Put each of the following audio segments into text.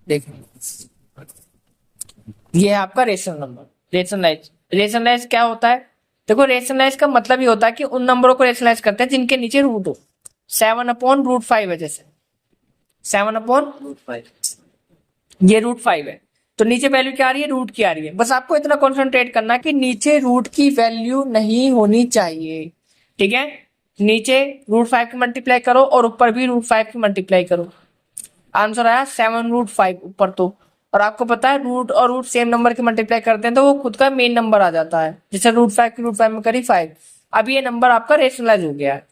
देखो ये है आपका रेशनल नंबर। रेशनलाइज क्या होता है? देखो रेशनलाइज का मतलब ये होता है कि उन नंबरों को रेशनलाइज करते हैं जिनके नीचे रूट हो। 7/√5 है, जैसे 7/5 ये √5 है, तो नीचे वैल्यू क्या आ रही है? रूट की आ रही है। बस आपको इतना कॉन्सेंट्रेट करना कि नीचे रूट की वैल्यू नहीं होनी चाहिए, ठीक है। नीचे √5 की मल्टीप्लाई करो और ऊपर भी √5 की मल्टीप्लाई करो। आंसर आया 7/5 ऊपर तो। और आपको पता है रूट और रूट सेम नंबर की मल्टीप्लाई करते हैं तो वो खुद का मेन नंबर आ जाता है। जैसे √5 की √5 में करी 5। अब ये नंबर आपका रेशनलाइज हो गया है।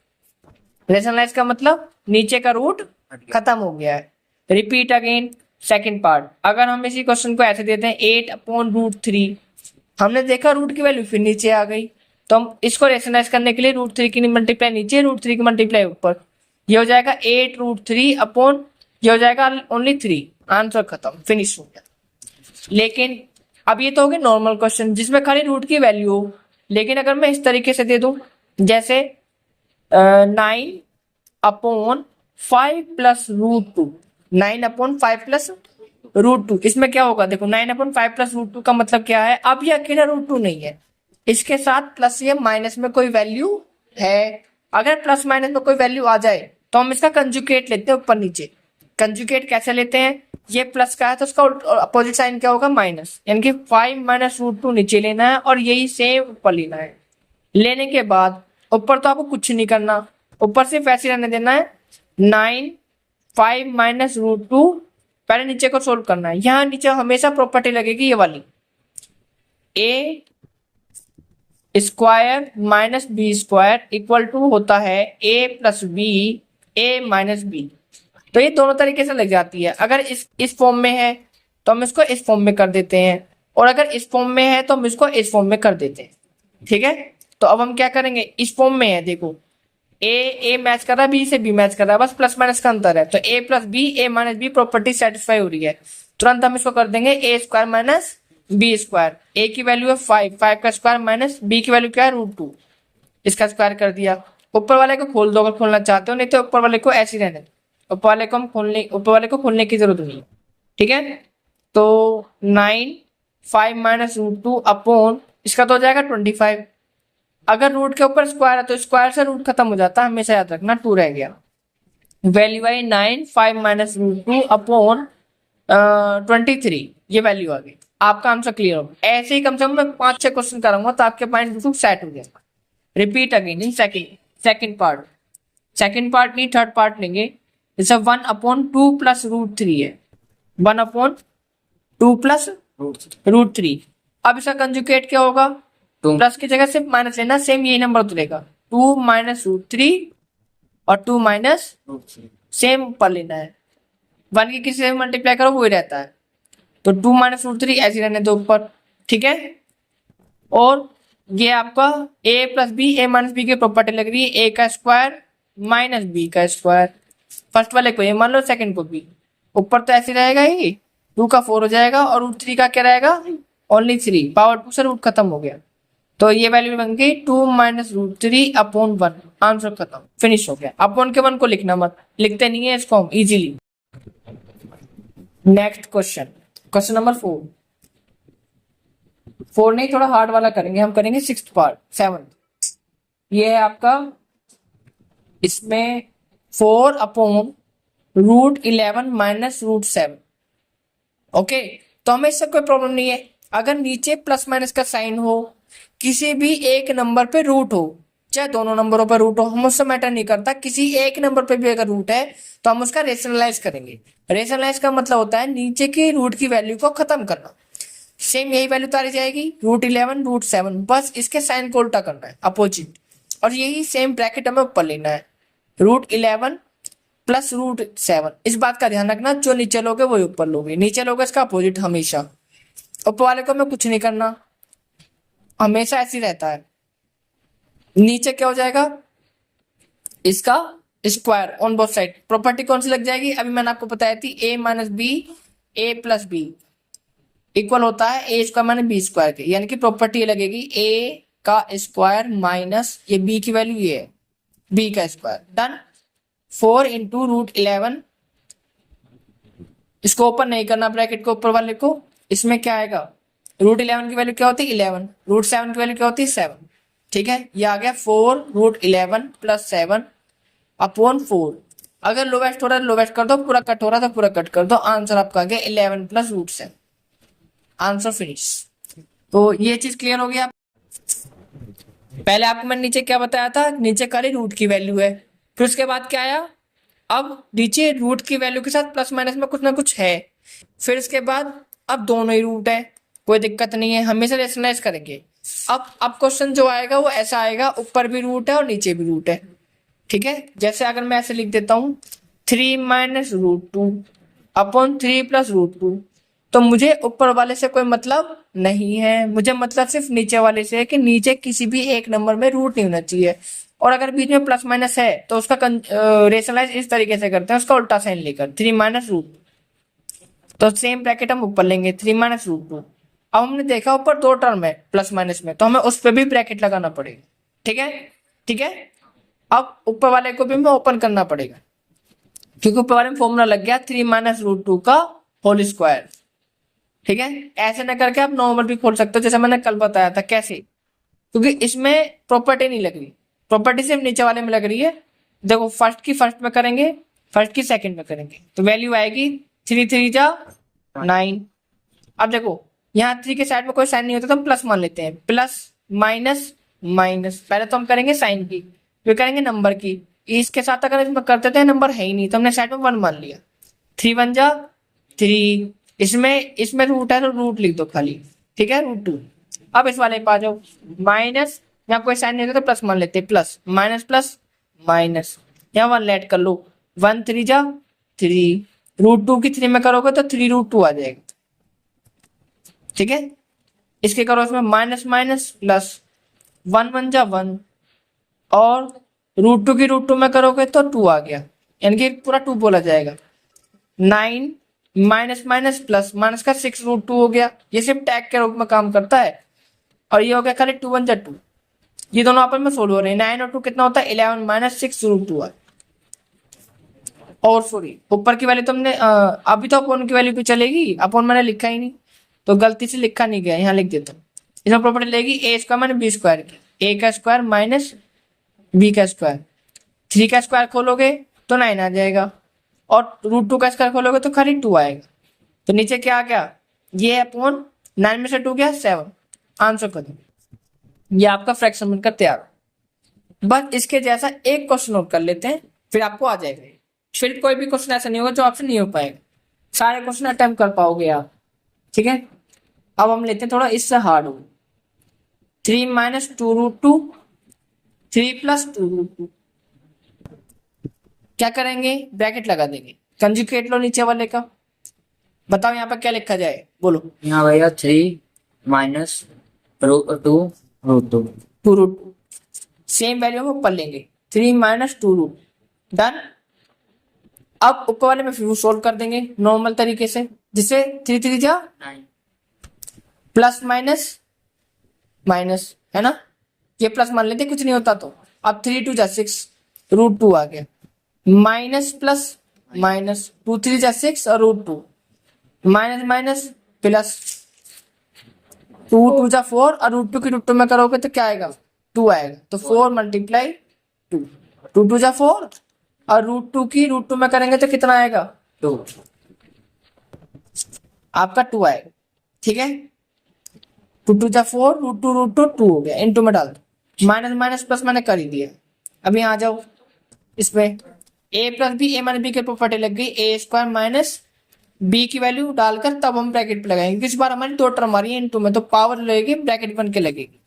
रेशनलाइज का मतलब नीचे का रूट खत्म हो गया है। Repeat again second part. अगर हम इसी क्वेश्चन को ऐसे देते हैं 8/√3, हमने देखा रूट की वैल्यू फिर नीचे आ गई, तो हम इसको रेशनलाइज करने के लिए √3 की मल्टीप्लाई नीचे, √3 की मल्टीप्लाई ऊपर। ये हो जाएगा 8√3 अपॉन, ये हो जाएगा ओनली 3। आंसर खत्म, फिनिश हो गया। लेकिन अब ये तो हो गया नॉर्मल क्वेश्चन जिसमें खाली रूट की वैल्यू हो। लेकिन अगर मैं इस तरीके से दे दूं, जैसे 9/5 प्लस √2, 9/5 प्लस √2, इसमें क्या होगा? देखो 9/5 प्लस √2 का मतलब क्या है? अब ये अकेला √2 नहीं है, इसके साथ प्लस या माइनस में कोई वैल्यू है। अगर प्लस माइनस में कोई वैल्यू आ जाए तो हम इसका कंजुगेट लेते हैं ऊपर नीचे। कंजुगेट कैसे लेते हैं? ये प्लस का है तो उसका अपोजिट साइन क्या होगा? माइनस, यानी कि 5 - √2 नीचे लेना है और यही सेम ऊपर लेना है। लेने के बाद ऊपर तो आपको कुछ नहीं करना, ऊपर सिर्फ ऐसे रहने देना है 9 5 - √2। पहले नीचे को सोल्व करना है। यहाँ नीचे हमेशा प्रॉपर्टी लगेगी ये वाली, a square minus B square equal to होता है a plus B, A minus b. तो ये दोनों तरीके से लग जाती है। अगर इस फॉर्म में है तो हम इसको इस फॉर्म में कर देते हैं, और अगर इस फॉर्म में है तो हम इसको इस फॉर्म में कर देते हैं, ठीक है। तो अब हम क्या करेंगे? इस फॉर्म में है, देखो ए मैच कर रहा है बी से, बी मैच कर रहा है, बस प्लस माइनस का अंतर है। तो ए प्लस बी, ए माइनस बी प्रॉपर्टी सेटिस्फाई हो रही है। तुरंत हम इसको कर देंगे ए स्क्वायर माइनस बी स्क्वायर। ए की वैल्यू है 5, 5 का स्क्वायर माइनस बी की वैल्यू क्या है? √2, इसका स्क्वायर कर दिया। ऊपर वाले को खोल दो अगर खोलना चाहते हो, नहीं तो ऊपर वाले को ऐसे ही रहने दो। ऊपर वाले को खोलने की जरूरत नहीं है, ठीक है। तो 9 5 - √2 अपॉन इसका तो हो जाएगा 25। अगर रूट के ऊपर स्क्वायर है तो स्क्वायर से रूट खत्म हो जाता है, हमेशा याद रखना, 2 रह गया। वैल्यू आई 9 5 - √2 अपॉन 23, ये वैल्यू आ गई। आपका आंसर क्लियर हो। ऐसे ही कम से कम मैं 5-6 क्वेश्चन कराऊंगा तो आपके माइंड बिल्कुल सेट हो जाएगा। Repeat again in second part. Second part नहीं, थर्ड पार्ट लेंगे। जैसे 1/2 प्लस √3 है, 1/2 प्लस √3। अब इसका कंजुगेट क्या होगा? प्लस की जगह सिर्फ माइनस लेना, सेम यही नंबर उतरेगा। 2 - √3 और 2 माइनस सेम ऊपर लेना है। 1 की किसी से मल्टीप्लाई करो वही रहता है, तो 2 - √3 ऐसे रहने दो ऊपर, ठीक है। और ये आपका a plus B, A minus B की प्रॉपर्टी लग रही है, ए का स्क्वायर माइनस बी का स्क्वायर। फर्स्ट वाले को ये मान लो, सेकंड को बी। ऊपर तो ऐसे रहेगा ही, 2 का 4 हो जाएगा और √3 का क्या रहेगा? ओनली 3। पावर 2 से रूट खत्म हो गया, तो ये वैल्यू बन गई 2 - √3 अपॉन 1। आंसर खत्म, फिनिश हो गया। अपॉन के 1 को लिखना मत, लिखते नहीं है इसको हम easily. Next question, question number 4। 4 नहीं, थोड़ा हार्ड वाला करेंगे, हम करेंगे 6th पार्ट 7th। ये है आपका, इसमें 4/√11 - √7। ओके, तो हमें इससे कोई प्रॉब्लम नहीं है। अगर नीचे प्लस माइनस का साइन हो, किसी भी एक नंबर पे रूट हो, चाहे दोनों नंबरों पर रूट हो, हम उससे मैटर नहीं करता, किसी एक नंबर पे भी अगर रूट है तो हम उसका रेशनलाइज करेंगे। रेशनलाइज का मतलब होता है नीचे की रूट की वैल्यू को खत्म करना। सेम यही वैल्यू उतारी जाएगी, √11 √7, बस इसके साइन को उल्टा करना है, अपोजिट। और यही सेम ब्रैकेट हमें ऊपर लेना है, √11 प्लस √7। इस बात का ध्यान रखना, जो नीचे लोगे वही ऊपर लोगे, नीचे लोगे इसका अपोजिट हमेशा। ऊपर वाले को हमें कुछ नहीं करना, हमेशा ऐसे ही रहता है। नीचे क्या हो जाएगा? इसका square on both side. Property कौन सी लग जाएगी? अभी मैंने आपको बताई थी, a minus B, A plus B equal होता है A square minus B square के, यानी कि प्रॉपर्टी लगेगी a का स्क्वायर माइनस ये b की वैल्यू ये है, b का स्क्वायर। डन। 4 × √11 इसको ओपन नहीं करना ब्रैकेट को ऊपर वाले को। इसमें क्या आएगा, √11 की वैल्यू क्या होती है 11, √7 की वैल्यू क्या होती है 7। ठीक है, ये आ गया 4√11 + 7 अपॉन 4। अगर लोवेस्ट हो रहा है लोवेस्ट कर दो, पूरा कट हो रहा है तो पूरा कट कर दो। आंसर आपका आ गया 11 + √7। Answer finish. तो ये चीज क्लियर हो गया। पहले आपको मैंने नीचे क्या बताया था, नीचे खाली रूट की वैल्यू है, फिर उसके बाद क्या आया, अब नीचे रूट की वैल्यू के साथ प्लस माइनस में कुछ ना कुछ है, फिर उसके बाद अब दोनों ही रूट है, कोई दिक्कत नहीं है, हमेशा रेशनलाइज करेंगे। अब क्वेश्चन जो आएगा वो ऐसा आएगा, ऊपर भी रूट है और नीचे भी रूट है। ठीक है, जैसे अगर मैं ऐसे लिख देता हूँ 3 - √2 अपॉन 3 + √2, तो मुझे ऊपर वाले से कोई मतलब नहीं है, मुझे मतलब सिर्फ नीचे वाले से है कि नीचे किसी भी एक नंबर में रूट नहीं होना चाहिए। और अगर बीच में प्लस माइनस है तो उसका रेशनलाइज इस तरीके से करते हैं, उसका उल्टा साइन लेकर 3 - √2, तो सेम ब्रैकेट हम ऊपर लेंगे 3 - √2। अब हमने देखा ऊपर दो टर्म है प्लस माइनस में, तो हमें उस पर भी ब्रैकेट लगाना पड़ेगा। ठीक है, ठीक है। अब ऊपर वाले को भी हमें ओपन करना पड़ेगा, क्योंकि ऊपर वाले में फॉर्मूला लग गया 3 - √2 का होल स्क्वायर। ठीक है, ऐसे ना करके आप नॉर्मल भी खोल सकते हो, जैसे मैंने कल बताया था कैसे, क्योंकि इसमें प्रॉपर्टी नहीं लग रही, प्रॉपर्टी सिर्फ नीचे वाले में लग रही है। देखो फर्स्ट की फर्स्ट में करेंगे, फर्स्ट की सेकंड में करेंगे, तो वैल्यू आएगी 3 3 जा 9। अब देखो यहाँ 3 के साइड में कोई साइन नहीं होता तो हम प्लस मान लेते हैं, प्लस माइनस माइनस, पहले तो हम करेंगे साइन की फिर करेंगे नंबर की। इसके साथ अगर इसमें करते थे नंबर है ही नहीं तो हमने साइड में 1 मान लिया, 3 1 जा 3, इसमें रूट है तो रूट लिख दो खाली। ठीक है, √2। अब इस वाले पे आ जाओ, माइनस, यहाँ कोई साइन नहीं होता तो प्लस मान लेते, प्लस माइनस प्लस माइनस, यहाँ 1 ऐड कर लो, 1 3 जा 3, √2 की 3 में करोगे तो 3√2 आ जाएगा। ठीक है, इसके करो इसमें माइनस माइनस प्लस, 1 1 जा 1, और √2 की √2 में करोगे तो 2 आ गया, यानी कि पूरा 2 बोला जाएगा। 9 माइनस माइनस प्लस, माइनस का 6 √2 हो गया, ये सिर्फ टैग के रूप में काम करता है। और ये हो गया खाली 2 1 जा 2, ये दोनों आपस में सोल्व हो रहे हैं। 9 और 2 कितना होता है 11 - 6 √2 है। और सॉरी ऊपर की वैल्यू तुमने अभी तो अपॉन की वैल्यू पे चलेगी, अपॉन मैंने लिखा ही नहीं तो गलती से लिखा नहीं गया, यहाँ लिख देता हूँ। इसमें प्रॉपर्टी लेगी a² - b² की, a का स्क्वायर माइनस b का स्क्वायर, 3 का स्क्वायर खोलोगे तो 9 आ जाएगा, और √2 का स्क्वायर खोलोगे तो खाली 2 आएगा। तो नीचे क्या आ गया, ये अपॉन 9 में से 2 गया 7। आंसर कर दो, ये आपका फ्रैक्शन बनकर तैयार। बस इसके जैसा एक क्वेश्चन नोट कर लेते हैं, फिर आपको आ जाएगा। फिर कोई भी क्वेश्चन ऐसा नहीं होगा जो आपसे नहीं हो पाएगा, सारे क्वेश्चन अटेम्प्ट कर पाओगे आप। ठीक है, अब हम लेते हैं थोड़ा इससे हार्ड हो, 3 - 2√2, 3 + 2√2। क्या करेंगे, ब्रैकेट लगा देंगे, कंजुगेट लो नीचे वाले का। बताओ यहाँ पर क्या लिखा जाए, बोलो। यहाँ भैया 3 - √2 2√2 सेम वैल्यू हम ऊपर लेंगे, 3 - 2√2 डन। अब ऊपर वाले में फिर सोल्व कर देंगे नॉर्मल तरीके से, जिससे 3 3 जा 9 प्लस माइनस माइनस, है ना, ये प्लस मान लेते कुछ नहीं होता तो। अब 3 2 जा 6 √2 आ गया, माइनस प्लस माइनस, 2 3 जा 6 और √2, माइनस माइनस प्लस, 2 2 जा 4 और √2 की √2 में करोगे तो क्या आएगा 2 आएगा, तो 4 × 2, 2 2 जा 4 और √2 की √2 में करेंगे तो कितना आएगा 2, आपका 2 आएगा। ठीक है, 2 2 जा 4, √2 2 हो गया, इनटू में डाल दो, माइनस माइनस प्लस मैंने कर ही दिया। अब यहाँ आ जाओ, इसमें a + b, a - b की प्रॉपर्टी लग गई, a² माइनस b की वैल्यू डालकर तब हम ब्रैकेट पे लगाएंगे, क्योंकि इस बार हमारी दो टर्म आ रही है इनटू में, तो पावर लगेगी ब्रैकेट बन के लगेगी।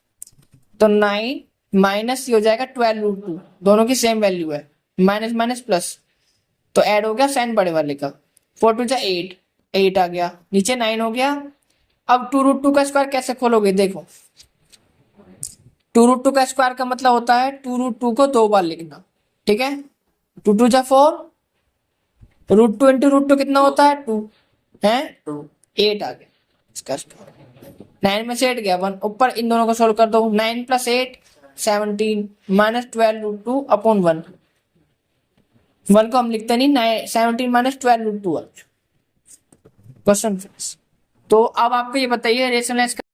तो 9 माइनस ये हो जाएगा 12√2, दोनों की सेम वैल्यू है, माइनस माइनस प्लस, तो ऐड हो गया साइन बड़े वाले का, 4 2 जा 8, 8 आ गया, नीचे 9 हो गया। अब 2√2 का स्क्वायर कैसे खोलोगे, देखो 2√2 का स्क्वायर का मतलब होता है 2√2 को 2 बार लिखना। ठीक है, 2 2 जा 4, √2 × √2 कितना होता है 2 है, 8 आ गया इसका स्क्वायर, 9 में से 8 गया 1, ऊपर इन दोनों को सोल्व कर दो, 9 + 8 17 - 12√2 अपॉन 1 को हम लिखते नहीं, 17 - 12√2 क्वेश्चन फिनिश। तो अब आपको ये बताइए रेशनलाइज